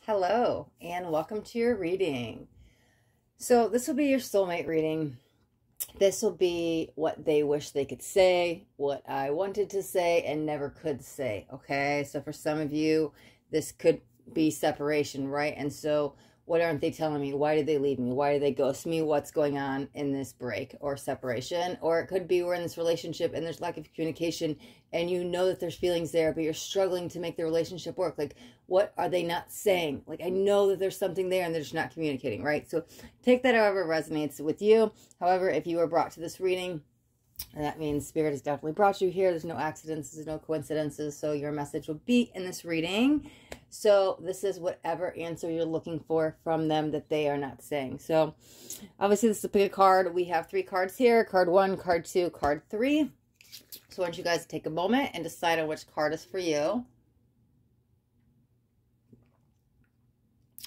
Hello, and welcome to your reading. So this will be your soulmate reading. This will be what they wish they could say, what I wanted to say and never could say, okay? So for some of you, this could be separation, right? And so what aren't they telling me? Why did they leave me? Why did they ghost me? What's going on in this break or separation? Or it could be we're in this relationship and there's lack of communication and you know that there's feelings there, but you're struggling to make the relationship work. Like, what are they not saying? Like, I know that there's something there and they're just not communicating, right? So take that however it resonates with you. However, if you were brought to this reading, that means Spirit has definitely brought you here. There's no accidents, there's no coincidences. So your message will be in this reading. So this is whatever answer you're looking for from them that they are not saying. So obviously this is a pick a card. We have 3 cards here. Card 1, card 2, card 3. So I want you guys to take a moment and decide on which card is for you.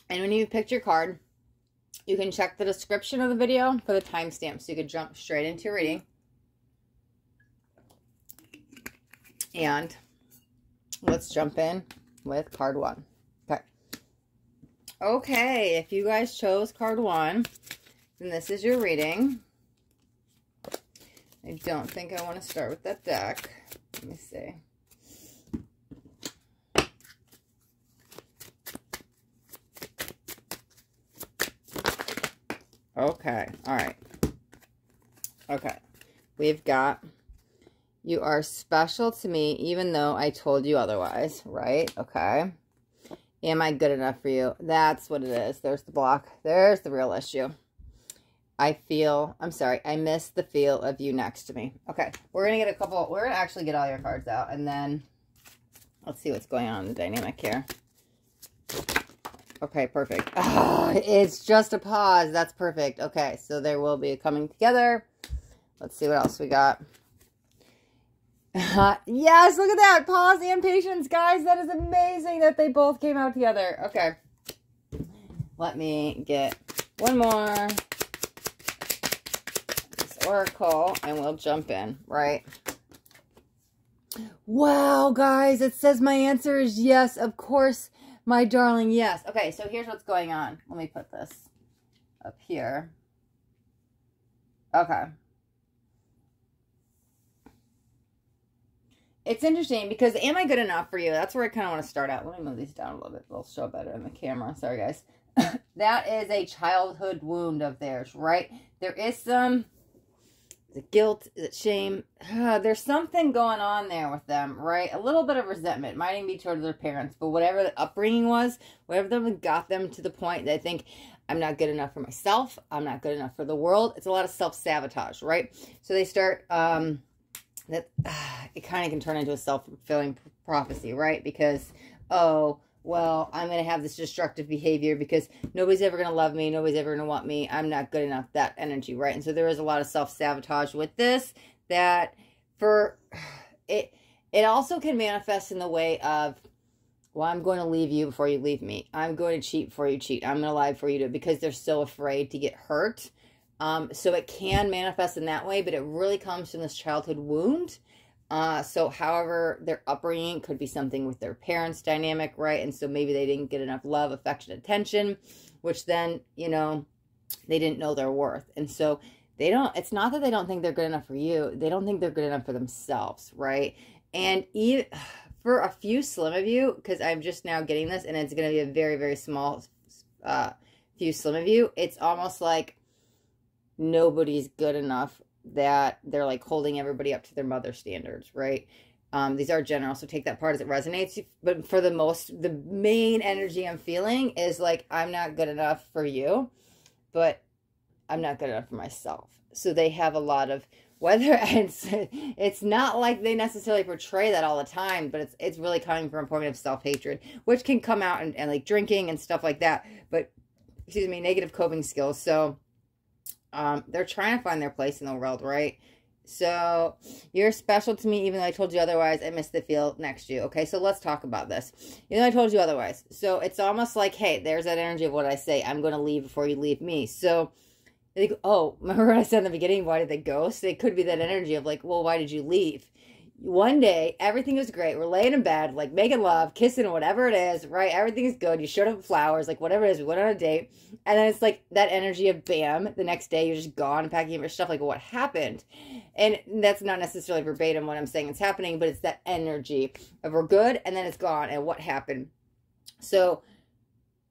And when you picked your card, you can check the description of the video for the timestamp so you can jump straight into your reading. And let's jump in with card 1. Okay. Okay, if you guys chose card 1, then this is your reading. I don't think I want to start with that deck. Let me see. Okay, all right. Okay, we've got... You are special to me, even though I told you otherwise, right? Okay. Am I good enough for you? That's what it is. There's the block. There's the real issue. I miss the feel of you next to me. Okay. We're going to get we're going to actually get all your cards out, and then let's see what's going on in the dynamic here. Okay, perfect. Oh, it's just a pause. That's perfect. Okay, so there will be a coming together. Let's see what else we got. Yes, look at that. Pause and patience, guys. That is amazing that they both came out together. Okay. Let me get one more. This oracle, and we'll jump in, right? Wow, guys. It says my answer is yes. Of course, my darling, yes. Okay, so here's what's going on. Let me put this up here. Okay. It's interesting because am I good enough for you? That's where I kind of want to start out. Let me move these down a little bit. They'll show better in the camera. Sorry, guys. That is a childhood wound of theirs, right? There is some... Is it guilt? Is it shame? There's something going on there with them, right? A little bit of resentment. Might even be toward their parents. But whatever the upbringing was, whatever got them to the point that they think, I'm not good enough for myself. I'm not good enough for the world. It's a lot of self-sabotage, right? So they start... it kind of can turn into a self-fulfilling prophecy, right? Because, oh, well, I'm going to have this destructive behavior because nobody's ever going to love me. Nobody's ever going to want me. I'm not good enough. That energy, right? And so there is a lot of self-sabotage with this that for it also can manifest in the way of, well, I'm going to leave you before you leave me. I'm going to cheat before you cheat. I'm going to lie before you do, because they're so afraid to get hurt. So it can manifest in that way, but it really comes from this childhood wound. So however, their upbringing could be something with their parents' dynamic, right? And so maybe they didn't get enough love, affection, attention, which then, you know, they didn't know their worth. And so it's not that they don't think they're good enough for you. They don't think they're good enough for themselves, right? And even for a few slim of you, because I'm just now getting this, and it's going to be a very, very small few slim of you, it's almost like nobody's good enough that they're like holding everybody up to their mother standards, right? These are general, so take that part as it resonates. But for the main energy I'm feeling is like, I'm not good enough for you, but I'm not good enough for myself. So they have a lot of, whether it's not like they necessarily portray that all the time, but it's really coming from a point of self-hatred, which can come out and like drinking and stuff like that. But, excuse me, negative coping skills. So, they're trying to find their place in the world, right? So you're special to me, even though I told you otherwise. I miss the feel next to you. Okay, so let's talk about this. Even though I told you otherwise. So it's almost like, hey, there's that energy of what I say. I'm going to leave before you leave me. So they go, oh, remember what I said in the beginning? Why did they ghost? It could be that energy of like, well, why did you leave? one day, everything was great. We're laying in bed, like making love, kissing, or whatever it is, right? Everything is good. You showed up with flowers, like whatever it is. We went on a date. And then it's like that energy of bam, the next day you're just gone and packing up your stuff. Like, what happened? And that's not necessarily verbatim what I'm saying it's happening, but it's that energy of we're good and then it's gone. And what happened? So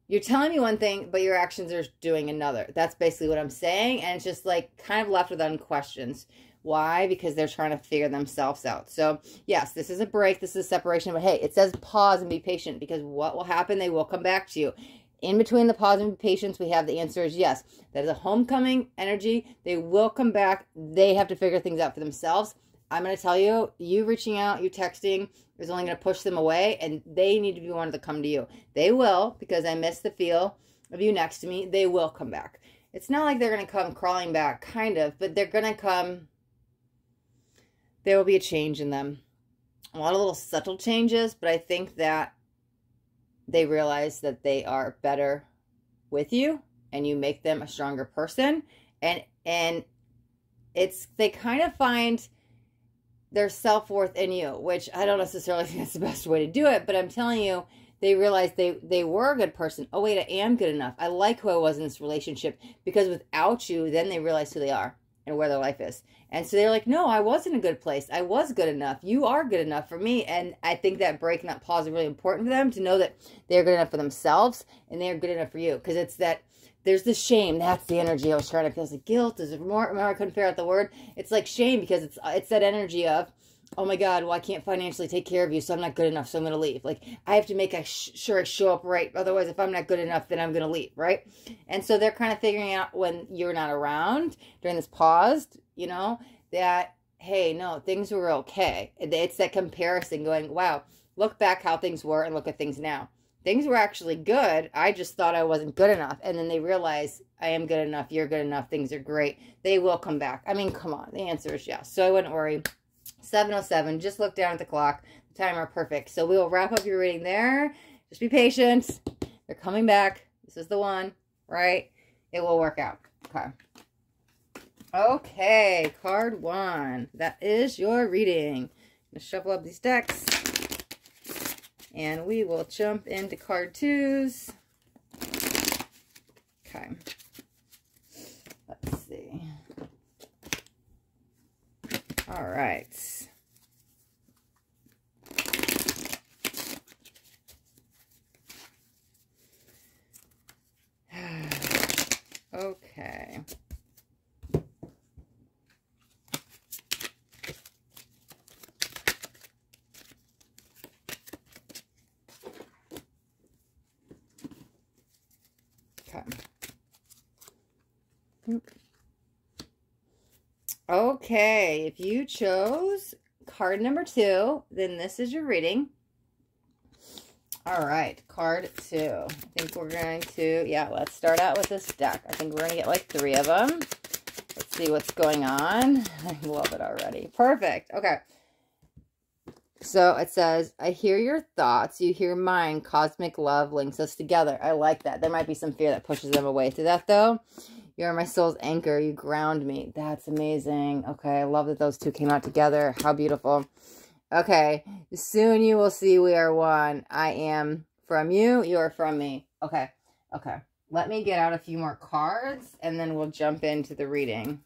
you're telling me one thing, but your actions are doing another. That's basically what I'm saying. And it's just like kind of left with questions. Why? Because they're trying to figure themselves out. So, yes, this is a break. This is a separation. But, hey, it says pause and be patient because what will happen? They will come back to you. In between the pause and patience, we have the answer is yes. That is a homecoming energy. They will come back. They have to figure things out for themselves. I'm going to tell you, you reaching out, you texting is only going to push them away, and they need to be one to come to you. They will, because I miss the feel of you next to me. They will come back. It's not like they're going to come crawling back, kind of, but they're going to come. There will be a change in them. A lot of little subtle changes, but I think that they realize that they are better with you and you make them a stronger person. And it's, they kind of find their self-worth in you, which I don't necessarily think that's the best way to do it, but I'm telling you, they realize they were a good person. Oh, wait, I am good enough. I like who I was in this relationship, because without you, then they realize who they are and where their life is. And so they're like, no, I was in a good place. I was good enough. You are good enough for me. And I think that break and that pause is really important for them to know that they're good enough for themselves and they're good enough for you. Because it's that, there's the shame. That's the energy I was trying to feel. It's like guilt. Is it more? Remember, I couldn't figure out the word. It's like shame, because it's that energy of, oh my God, well, I can't financially take care of you, so I'm not good enough, so I'm going to leave. Like, I have to make sure I show up right. Otherwise, if I'm not good enough, then I'm going to leave, right? And so they're kind of figuring out when you're not around during this pause, you know, that, hey, no, things were okay. It's that comparison going, wow, look back how things were and look at things now. Things were actually good. I just thought I wasn't good enough. And then they realize I am good enough. You're good enough. Things are great. They will come back. I mean, come on. The answer is yes. So I wouldn't worry. 7:07. Just look down at the clock. The timer, perfect. So we will wrap up your reading there. Just be patient. They're coming back. This is the one, right? It will work out. Okay. Okay, card 1. That is your reading. I'm going to shuffle up these decks. And we will jump into card 2s. Okay. Let's see. All right. Okay. Okay, if you chose card number 2, then this is your reading. All right, card 2. I think we're going to, yeah, let's start out with this deck. I think we're going to get like 3 of them. Let's see what's going on. I love it already. Perfect. Okay. So it says, I hear your thoughts. You hear mine. Cosmic love links us together. I like that. There might be some fear that pushes them away through that, though. You're my soul's anchor. You ground me. That's amazing. Okay, I love that those two came out together. How beautiful. Okay, soon you will see we are one. I am from you. You are from me. Okay, okay. Let me get out a few more cards, and then we'll jump into the reading.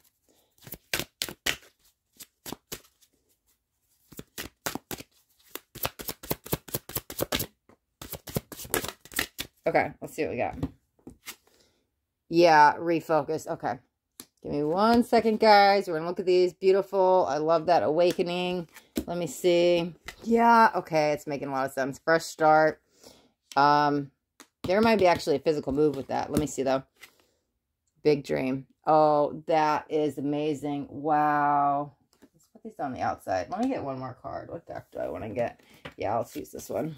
Okay, let's see what we got. Yeah, refocus. Okay. Give me 1 second, guys. We're going to look at these. Beautiful. I love that awakening. Let me see. Yeah, okay. It's making a lot of sense. Fresh start. There might be actually a physical move with that. Let me see, though. Big dream. Oh, that is amazing. Wow. Let's put these on the outside. Let me get one more card. What deck do I want to get? Yeah, let's use this one.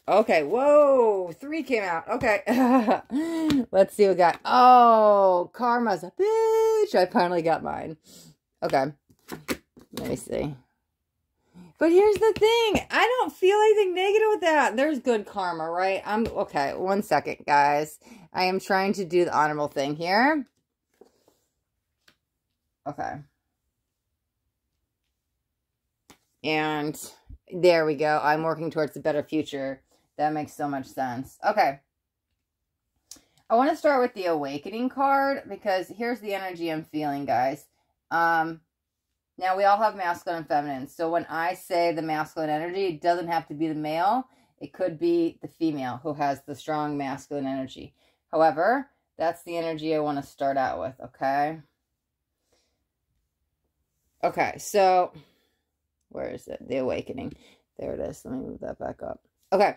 Okay, whoa, 3 came out. Okay, let's see what we got. Oh, karma's a bitch. I finally got mine. Okay, let me see. But here's the thing. I don't feel anything negative with that. There's good karma, right? Okay, 1 second, guys. I am trying to do the honorable thing here. Okay, And there we go. I'm working towards a better future. That makes so much sense. Okay. I want to start with the awakening card because here's the energy I'm feeling, guys. Now, we all have masculine and feminine. So when I say the masculine energy, it doesn't have to be the male. It could be the female who has the strong masculine energy. However, that's the energy I want to start out with, okay? Okay, so where is it? The awakening. There it is. Let me move that back up. Okay.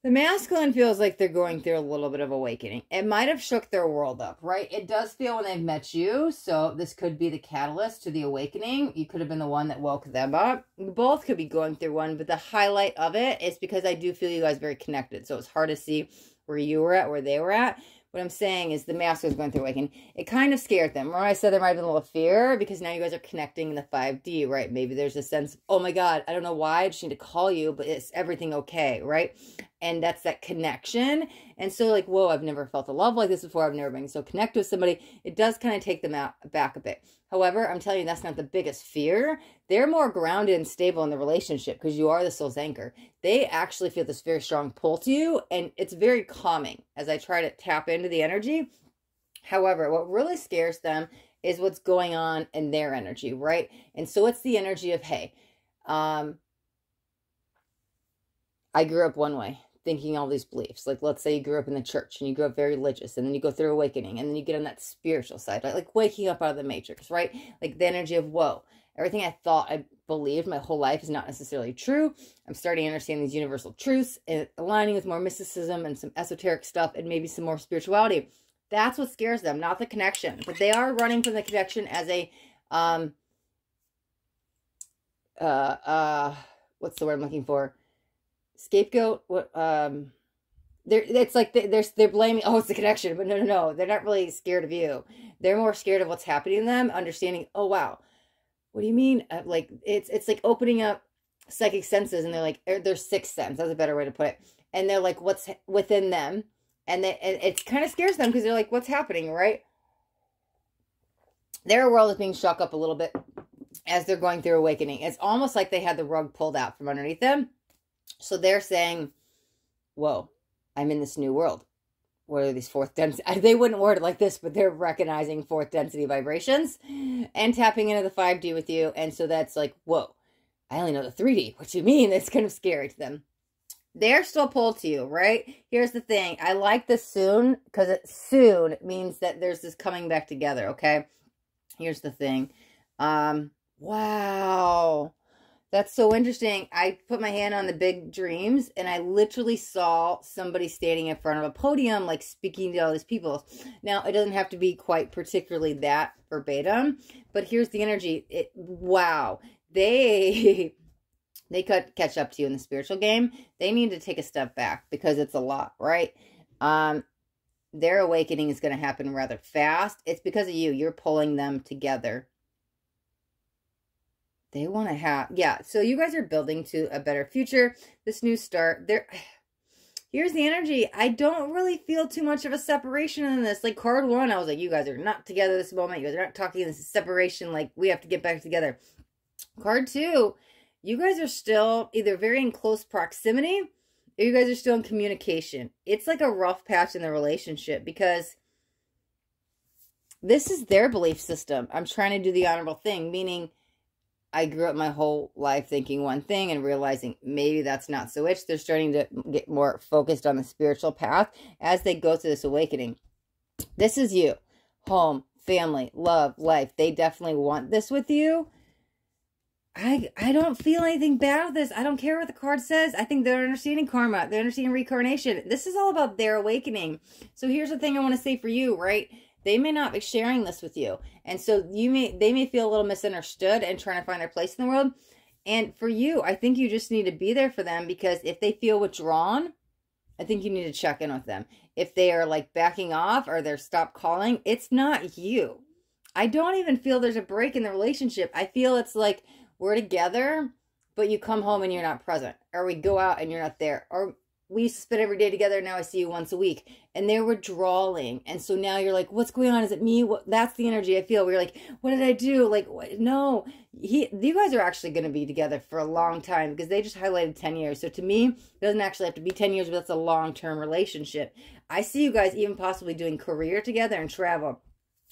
The masculine feels like they're going through a little bit of awakening. It might have shook their world up, right? It does feel when they've met you. So this could be the catalyst to the awakening. You could have been the one that woke them up. You both could be going through one, but the highlight of it is because I do feel you guys very connected. So it's hard to see where you were at, where they were at. What I'm saying is the masculine is going through awakening. It kind of scared them. Remember I said there might have been a little fear because now you guys are connecting in the 5D, right? Maybe there's a sense of, oh my God, I don't know why, I just need to call you, but is everything okay, right? And that's that connection. And so like, whoa, I've never felt a love like this before. I've never been so connected with somebody. It does kind of take them back a bit. However, I'm telling you, that's not the biggest fear. They're more grounded and stable in the relationship because you are the soul's anchor. They actually feel this very strong pull to you, and it's very calming as I try to tap into the energy. However, what really scares them is what's going on in their energy, right? And so it's the energy of, hey, I grew up one way, thinking all these beliefs. Like, let's say you grew up in the church and you grew up very religious, and then you go through awakening, and then you get on that spiritual side, like waking up out of the matrix, right? Like the energy of, whoa, everything I thought I believed my whole life is not necessarily true. I'm starting to understand these universal truths and aligning with more mysticism and some esoteric stuff and maybe some more spirituality. That's what scares them, not the connection. But they are running from the connection as a, what's the word I'm looking for? Scapegoat. What? It's like they're blaming. Oh, it's the connection, but no. They're not really scared of you. They're more scared of what's happening to them. Understanding. Oh wow, what do you mean? Like it's like opening up psychic senses, and they're like their sixth sense. That's a better way to put it. And they're like, what's within them, and it kind of scares them because they're like, what's happening, right? Their world is being shook up a little bit as they're going through awakening. It's almost like they had the rug pulled out from underneath them. So they're saying, whoa, I'm in this new world. What are these fourth density? They wouldn't word it like this, but they're recognizing fourth density vibrations and tapping into the 5D with you. And so that's like, whoa, I only know the 3D. What do you mean? It's kind of scary to them. They're still pulled to you, right? Here's the thing. I like this soon because it soon means that there's this coming back together, okay? Here's the thing. Wow. That's so interesting. I put my hand on the big dreams, and I literally saw somebody standing in front of a podium, like speaking to all these people. Now, it doesn't have to be quite particularly that verbatim, but here's the energy. Wow. They could catch up to you in the spiritual game. They need to take a step back because it's a lot, right? Their awakening is going to happen rather fast. It's because of you. You're pulling them together. They want to have, yeah, so you guys are building to a better future, this new start. Here's the energy. I don't really feel too much of a separation in this. Like card 1, I was like, you guys are not together this moment. You guys are not talking. This is separation. Like, we have to get back together. Card 2, you guys are still either very in close proximity or you guys are still in communication. It's like a rough patch in the relationship because this is their belief system. I'm trying to do the honorable thing, meaning I grew up my whole life thinking one thing and realizing maybe that's not so much. They're starting to get more focused on the spiritual path as they go through this awakening. This is you. Home, family, love, life. They definitely want this with you. I don't feel anything bad with this. I don't care what the card says. I think they're understanding karma. They're understanding reincarnation. This is all about their awakening. So here's the thing I want to say for you, right? They may not be sharing this with you. And so they may feel a little misunderstood and trying to find their place in the world. And for you, I think you just need to be there for them because if they feel withdrawn, I think you need to check in with them. If they are like backing off or they're stop calling, it's not you. I don't even feel there's a break in the relationship. I feel it's like we're together, but you come home and you're not present. Or we go out and you're not there. Or we used to spend every day together. Now I see you once a week. And they're withdrawing. And so now you're like, what's going on? Is it me? That's the energy I feel. We're like, what did I do? Like, what? No, you guys are actually going to be together for a long time, because they just highlighted 10 years. So to me, it doesn't actually have to be 10 years, but that's a long-term relationship. I see you guys even possibly doing career together and travel.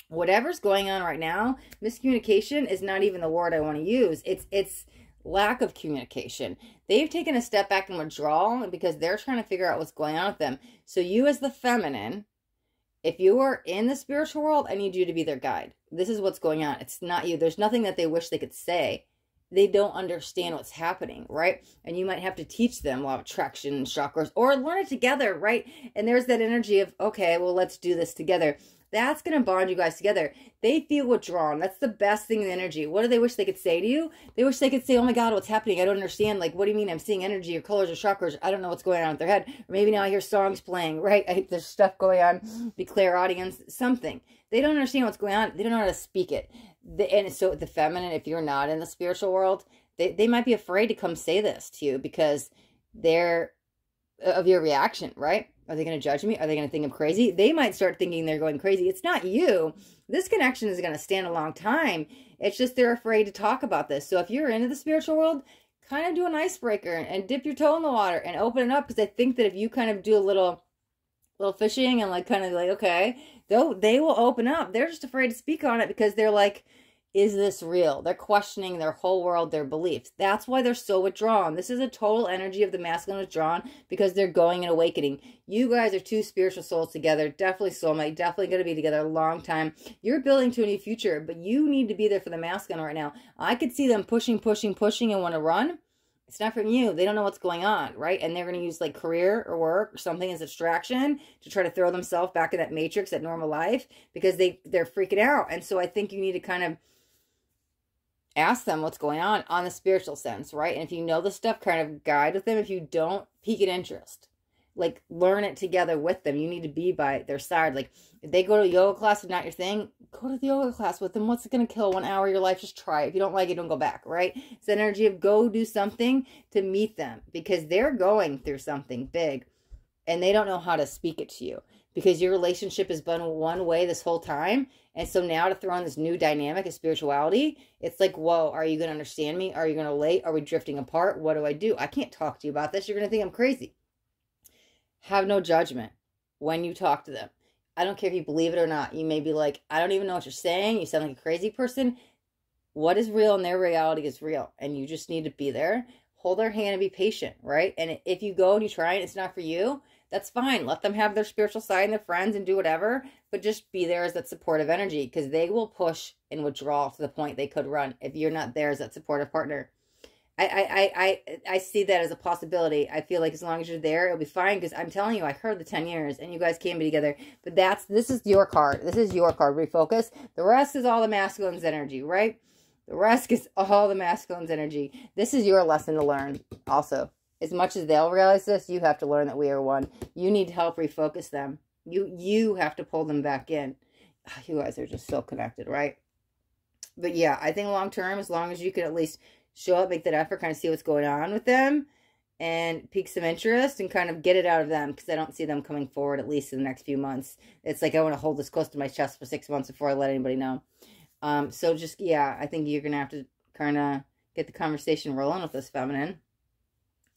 Whatever's going on right now, miscommunication is not even the word I want to use. It's lack of communication. They've taken a step back and withdrawal because they're trying to figure out what's going on with them. So you as the feminine, if you are in the spiritual world, I need you to be their guide. This is what's going on. It's not you. There's nothing that they wish they could say. They don't understand what's happening, right? And you might have to teach them law of attraction and chakras, or learn it together, right? And there's that energy of, okay, well, let's do this together. That's going to bond you guys together. They feel withdrawn. That's the best thing in the energy. What do they wish they could say to you? They wish they could say, oh my God, what's happening? I don't understand. Like, what do you mean? I'm seeing energy or colors or chakras. I don't know what's going on with their head. Or maybe now I hear songs playing, right? There's stuff going on. Be clairaudience, something. They don't understand what's going on. They don't know how to speak it. And so the feminine, if you're not in the spiritual world, they might be afraid to come say this to you because they're of your reaction, right? Are they going to judge me? Are they going to think I'm crazy? They might start thinking they're going crazy. It's not you. This connection is going to stand a long time. It's just they're afraid to talk about this. So if you're into the spiritual world, kind of do an icebreaker and dip your toe in the water and open it up, because I think that if you kind of do a little fishing and like kind of like, okay, they will open up. They're just afraid to speak on it because they're like, is this real? They're questioning their whole world, their beliefs. That's why they're so withdrawn. This is a total energy of the masculine withdrawn because they're going and awakening. You guys are two spiritual souls together. Definitely soulmate. Definitely going to be together a long time. You're building to a new future, but you need to be there for the masculine right now. I could see them pushing and want to run. It's not from you. They don't know what's going on, right? And they're going to use like career or work or something as a distraction to try to throw themselves back in that matrix, that normal life, because they're freaking out. And so I think you need to kind of ask them what's going on the spiritual sense, right? And if you know the stuff, kind of guide with them. If you don't, pique an interest. Like, learn it together with them. You need to be by their side. Like, if they go to yoga class and not your thing, go to the yoga class with them. What's it going to kill? 1 hour of your life? Just try it. If you don't like it, don't go back, right? It's the energy of go do something to meet them, because they're going through something big and they don't know how to speak it to you, because your relationship has been one way this whole time. And so now to throw in this new dynamic of spirituality, it's like, whoa, are you going to understand me? Are you going to relate? Are we drifting apart? What do I do? I can't talk to you about this. You're going to think I'm crazy. Have no judgment when you talk to them. I don't care if you believe it or not. You may be like, I don't even know what you're saying. You sound like a crazy person. What is real in their reality is real. And you just need to be there. Hold their hand and be patient, right? And if you go and you try and it's not for you, that's fine. Let them have their spiritual side and their friends and do whatever, but just be there as that supportive energy, because they will push and withdraw to the point they could run if you're not there as that supportive partner. I see that as a possibility. I feel like as long as you're there, it'll be fine, because I'm telling you, I heard the 10 years and you guys came together. But this is your card. This is your card. Refocus. The rest is all the masculine's energy, right? The rest is all the masculine's energy. This is your lesson to learn also. As much as they'll realize this, you have to learn that we are one. You need to help refocus them. You have to pull them back in. You guys are just so connected, right? But yeah, I think long term, as long as you can at least show up, make that effort, kind of see what's going on with them and pique some interest and kind of get it out of them, because I don't see them coming forward, at least in the next few months. It's like, I want to hold this close to my chest for 6 months before I let anybody know. So just, yeah, I think you're going to have to kind of get the conversation rolling with this feminine.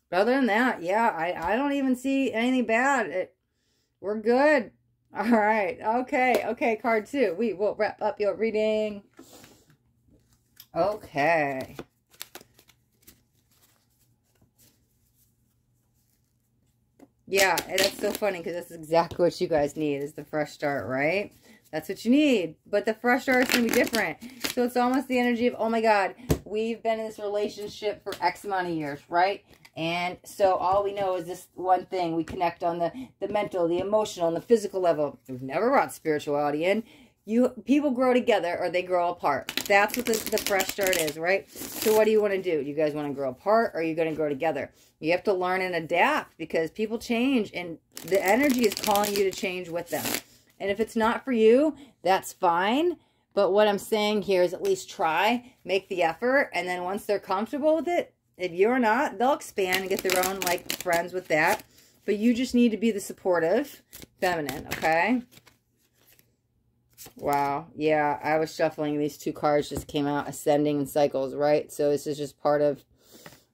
But other than that, yeah, I don't even see anything bad. We're good. All right. Okay, card 2. We will wrap up your reading. Okay. Yeah, and that's so funny, because that's exactly what you guys need, is the fresh start, right? That's what you need. But the fresh start is going to be different. So it's almost the energy of, oh my God, we've been in this relationship for X amount of years, right? And so all we know is this one thing. We connect on the mental, the emotional, and the physical level. We've never brought spirituality in. People grow together or they grow apart. That's what the fresh start is, right? So what do you want to do? Do you guys want to grow apart, or are you going to grow together? You have to learn and adapt, because people change and the energy is calling you to change with them. And if it's not for you, that's fine. But what I'm saying here is at least try, make the effort, and then once they're comfortable with it, if you're not, they'll expand and get their own, like, friends with that. But you just need to be the supportive feminine, okay? Wow. Yeah, I was shuffling. These two cards just came out, ascending in cycles, right? So this is just part of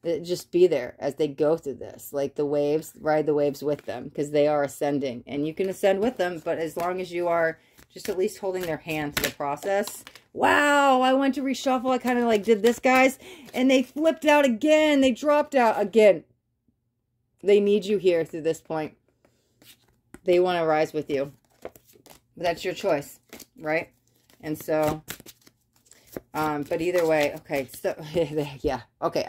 it. Just be there as they go through this. Like the waves, ride the waves with them because they are ascending. And you can ascend with them, but as long as you are just at least holding their hand through the process. Wow, I went to reshuffle. I kind of like did this, guys. And they flipped out again. They dropped out again. They need you here through this point. They want to rise with you. But that's your choice, right? And so, but either way, okay. So, yeah, okay.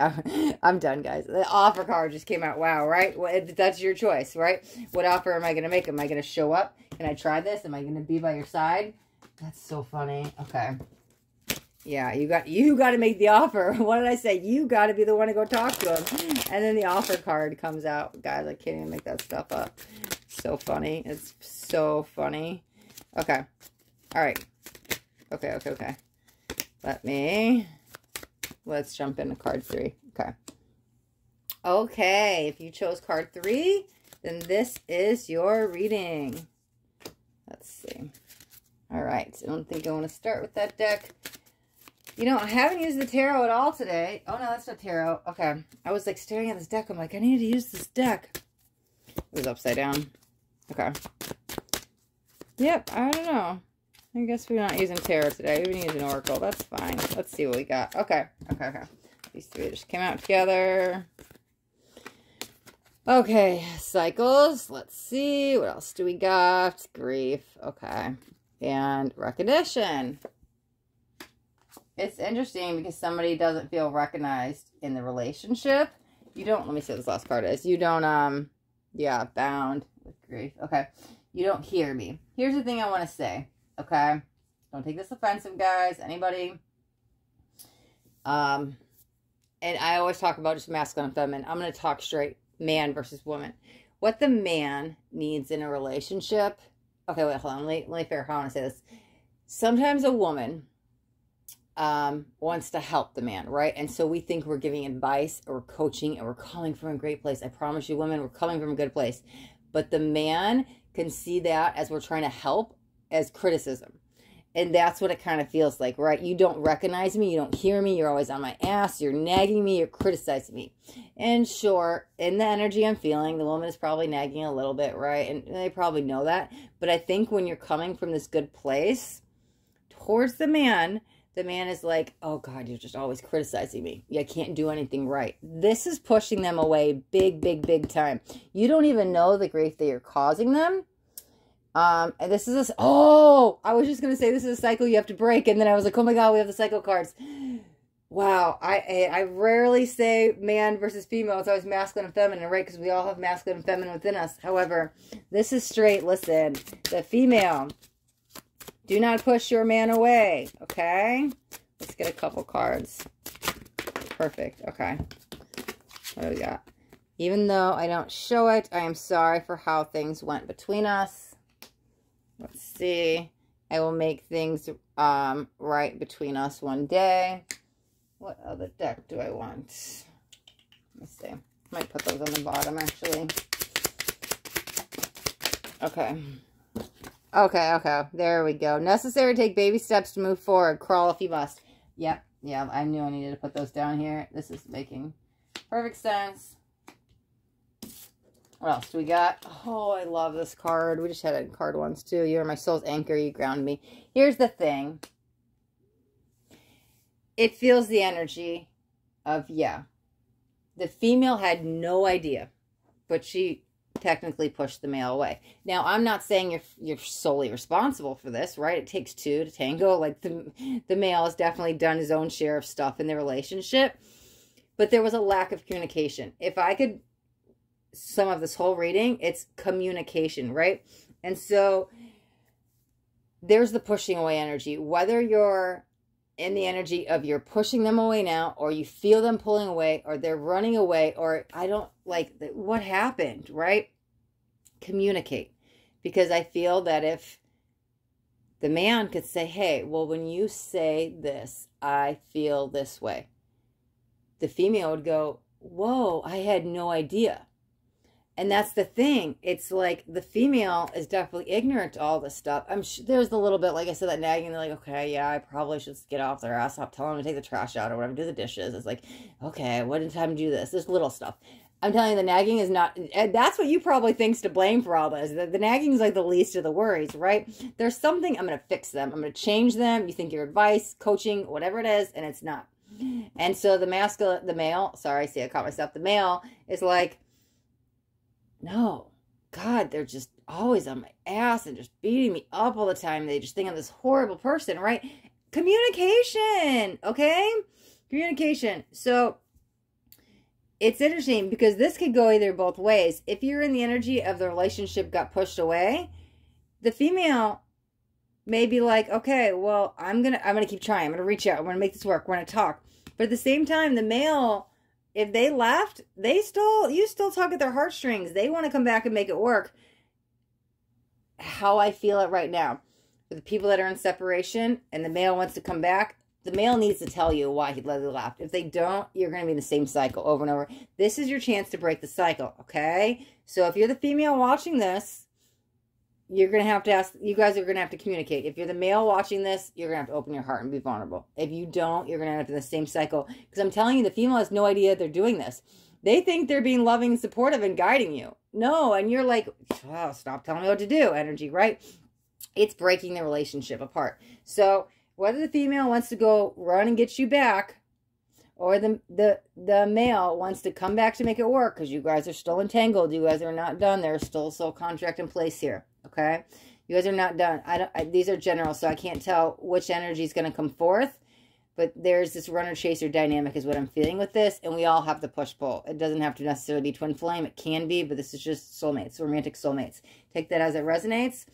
I'm done, guys. The offer card just came out. Wow, right? Well, that's your choice, right? What offer am I going to make? Am I going to show up? Can I try this? Am I going to be by your side? That's so funny. Okay. Yeah, you got to make the offer. What did I say? You got to be the one to go talk to him. And then the offer card comes out. Guys, I can't even make that stuff up. So funny. It's so funny. Okay. All right. Okay. Let's jump into card 3. Okay. Okay. If you chose card 3, then this is your reading. Let's see. All right. I don't think I want to start with that deck. You know, I haven't used the tarot at all today. Oh, no, that's not tarot. Okay. I was like staring at this deck. I'm like, I need to use this deck. It was upside down. Okay. Yep, I don't know. I guess we're not using tarot today. We're going to use an oracle. That's fine. Let's see what we got. Okay. These 3 just came out together. Okay, cycles. Let's see. What else do we got? Grief. Okay. And recognition. It's interesting because somebody doesn't feel recognized in the relationship. You don't, let me see what this last card is. You don't, yeah, bound with grief. Okay. You don't hear me. Here's the thing I want to say, okay? Don't take this offensive, guys. Anybody. And I always talk about just masculine and feminine. I'm going to talk straight man versus woman. What the man needs in a relationship. Okay, wait, hold on. Let me figure out how I want to say this. Sometimes a woman wants to help the man, right? And so we think we're giving advice or coaching and we're coming from a great place. I promise you, women, we're coming from a good place. But the man can see that as we're trying to help as criticism. And that's what it kind of feels like, right? You don't recognize me. You don't hear me. You're always on my ass. You're nagging me. You're criticizing me. And sure, in the energy I'm feeling, the woman is probably nagging a little bit, right? And they probably know that. But I think when you're coming from this good place towards the man is like, oh God, you're just always criticizing me. I can't do anything right. This is pushing them away big time. You don't even know the grief that you're causing them. And this is I was just going to say this is a cycle you have to break. And then I was like, oh my God, we have the cycle cards. Wow. I rarely say man versus female. It's always masculine and feminine, right? Because we all have masculine and feminine within us. However, this is straight. Listen, the female, do not push your man away. Okay. Let's get a couple cards. Perfect. Okay. What do we got? Even though I don't show it, I am sorry for how things went between us. Let's see. I will make things right between us one day. What other deck do I want? Let's see. Might put those on the bottom, actually. Okay. Okay. There we go. Necessary to take baby steps to move forward. Crawl if you must. Yep. Yeah, I knew I needed to put those down here. This is making perfect sense. What else do we got? Oh, I love this card. We just had it in card once too. You're my soul's anchor. You ground me. Here's the thing. It feels the energy of, yeah. The female had no idea, but she technically pushed the male away. Now, I'm not saying you're solely responsible for this, right? It takes 2 to tango. Like the male has definitely done his own share of stuff in the relationship, but there was a lack of communication. If I could sum up this whole reading, it's communication, right? And so there's the pushing away energy. Whether you're in the energy of you're pushing them away now, or you feel them pulling away, or they're running away, or I don't like what happened, right? Communicate. Because I feel that if the man could say, hey, well, when you say this, I feel this way. The female would go, whoa, I had no idea. And that's the thing. It's like the female is definitely ignorant to all this stuff. I'm sure there's a little bit, like I said, that nagging. They're like, okay, yeah, I probably should get off their ass. Stop telling them to take the trash out or whatever, do the dishes. It's like, okay, what time to do this? There's little stuff. I'm telling you, the nagging is not, that's what you probably think's to blame for all this. The nagging is like the least of the worries, right? There's something, I'm going to fix them. I'm going to change them. You think your advice, coaching, whatever it is, and it's not. And so the male, sorry, see, I caught myself. The male is like, no, God, they're just always on my ass and just beating me up all the time. They just think I'm this horrible person, right? Communication, okay? Communication. So it's interesting because this could go either both ways. If you're in the energy of the relationship got pushed away, the female may be like, okay, well, I'm gonna keep trying. I'm gonna reach out. I'm gonna make this work. We're gonna talk. But at the same time, the male, if they left, you still tug at their heartstrings. They want to come back and make it work. How I feel it right now, for the people that are in separation and the male wants to come back, the male needs to tell you why he left. If they don't, you're going to be in the same cycle over and over. This is your chance to break the cycle, okay? So if you're the female watching this, you're going to have to ask, you guys are going to have to communicate. If you're the male watching this, you're going to have to open your heart and be vulnerable. If you don't, you're going to end up in the same cycle. Because I'm telling you, the female has no idea they're doing this. They think they're being loving and supportive and guiding you. No, and you're like, oh, stop telling me what to do, energy, right? It's breaking the relationship apart. So whether the female wants to go run and get you back, or the male wants to come back to make it work because you guys are still entangled. You guys are not done. There's still a soul contract in place here. Okay? You guys are not done. These are general, so I can't tell which energy is going to come forth. But there's this runner-chaser dynamic is what I'm feeling with this. And we all have to push-pull. It doesn't have to necessarily be twin flame. It can be, but this is just soulmates, romantic soulmates. Take that as it resonates.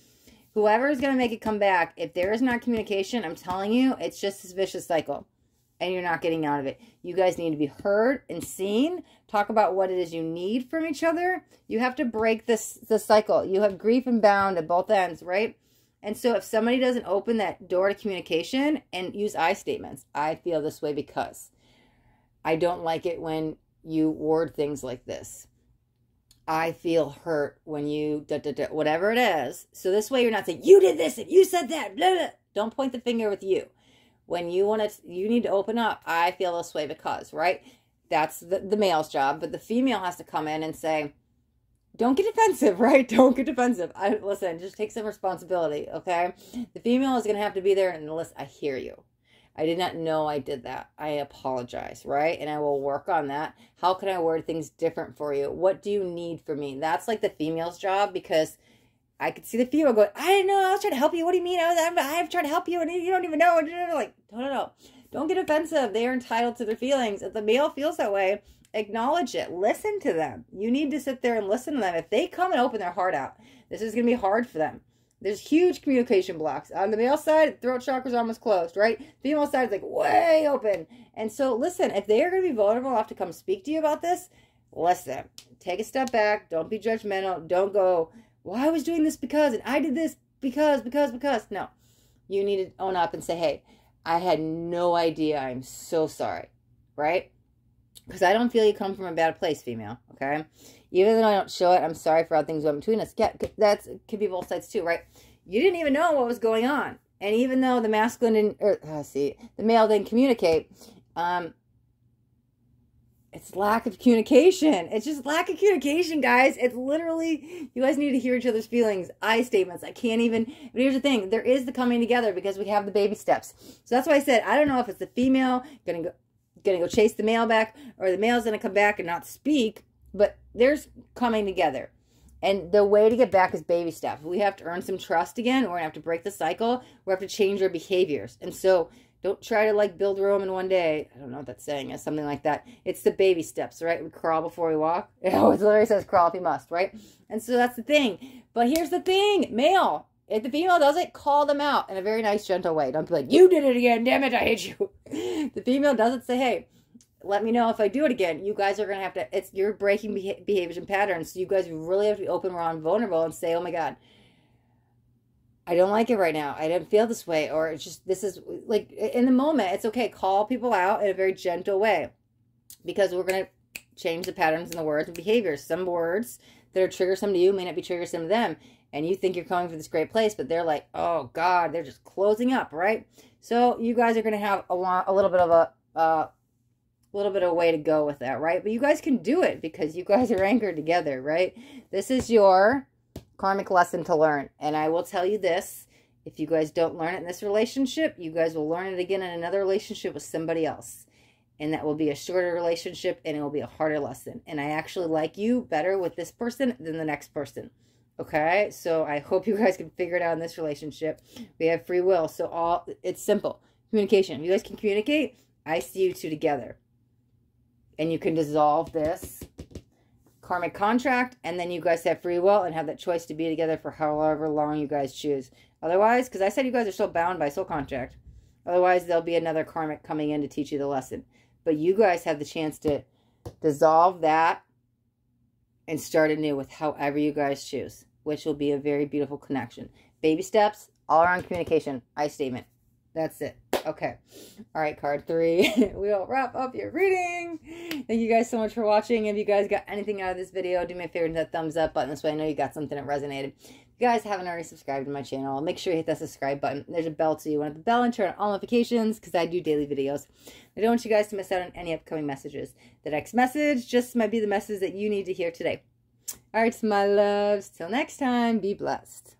Whoever is going to make it come back, if there is not communication, I'm telling you, it's just this vicious cycle. And you're not getting out of it. You guys need to be heard and seen. Talk about what it is you need from each other. You have to break the cycle. You have grief and bound at both ends, right? And so if somebody doesn't open that door to communication and use I statements, I feel this way because I don't like it when you word things like this. I feel hurt when you whatever it is. So this way you're not saying, you did this and you said that. Blah, blah. Don't point the finger with you. When you need to open up, I feel this way because, right? That's the male's job. But the female has to come in and say, don't get defensive, right? Don't get defensive. Listen, just take some responsibility, okay? The female is going to have to be there and listen, I hear you. I did not know I did that. I apologize, right? And I will work on that. How can I word things different for you? What do you need from me? That's like the female's job because I could see the female going, I didn't know. I was trying to help you. What do you mean? I've tried to help you and you don't even know. Like, no. Don't get offensive. They are entitled to their feelings. If the male feels that way, acknowledge it. Listen to them. You need to sit there and listen to them. If they come and open their heart out, this is going to be hard for them. There's huge communication blocks. On the male side, throat chakra's almost closed, right? Female side is like way open. And so, listen, if they are going to be vulnerable enough to come speak to you about this, listen. Take a step back. Don't be judgmental. Don't go, well, I was doing this because, and I did this because. No. You need to own up and say, hey, I had no idea. I'm so sorry, right? Because I don't feel you come from a bad place, female, okay? Even though I don't show it, I'm sorry for how things went between us. Yeah, that could be both sides too, right? You didn't even know what was going on. And even though the masculine the male didn't communicate, it's lack of communication. It's just lack of communication, guys. It's literally, you guys need to hear each other's feelings. I statements. I can't even, but here's the thing. There is the coming together because we have the baby steps. So that's why I said, I don't know if it's the female gonna go chase the male back or the male's gonna come back and not speak, but there's coming together. And the way to get back is baby steps. We have to earn some trust again. We're gonna have to break the cycle. We have to change our behaviors. And so don't try to like build Rome in one day. I don't know what that's saying is, something like that. It's the baby steps, right? We crawl before we walk. It literally says crawl if you must, right? And so that's the thing. But here's the thing, male. If the female does it, call them out in a very nice, gentle way. Don't be like, you did it again, damn it, I hate you. The female does it, say, hey, let me know if I do it again. You guys are going to have to, you're breaking behaviors and patterns. So you guys really have to be open, raw, and vulnerable and say, oh my God, I don't like it right now. I didn't feel this way. Or it's just, this is like in the moment, it's okay. Call people out in a very gentle way because we're going to change the patterns in the words and behaviors. Some words that are triggersome to you may not be triggersome to them. And you think you're coming from this great place, but they're like, oh, God, they're just closing up, right? So you guys are going to have a little bit of a way to go with that, right? But you guys can do it because you guys are anchored together, right? This is your karmic lesson to learn. And I will tell you this, if you guys don't learn it in this relationship, you guys will learn it again in another relationship with somebody else. And that will be a shorter relationship and it will be a harder lesson. And I actually like you better with this person than the next person. Okay? So I hope you guys can figure it out in this relationship. We have free will. So it's simple. Communication. If you guys can communicate, I see you two together. And you can dissolve this karmic contract, and then you guys have free will and have that choice to be together for however long you guys choose. Otherwise, because I said you guys are still bound by soul contract. Otherwise, there'll be another karmic coming in to teach you the lesson. But you guys have the chance to dissolve that and start anew with however you guys choose, which will be a very beautiful connection. Baby steps, all around communication. I statement. That's it. Okay. All right, card 3. We'll wrap up your reading. Thank you guys so much for watching. If you guys got anything out of this video, do me a favor and hit that thumbs up button. This way I know you got something that resonated. If you guys haven't already subscribed to my channel, make sure you hit that subscribe button. There's a bell too. You want to hit the bell and turn on all notifications because I do daily videos. I don't want you guys to miss out on any upcoming messages. The next message just might be the message that you need to hear today. All right, my loves. Till next time, be blessed.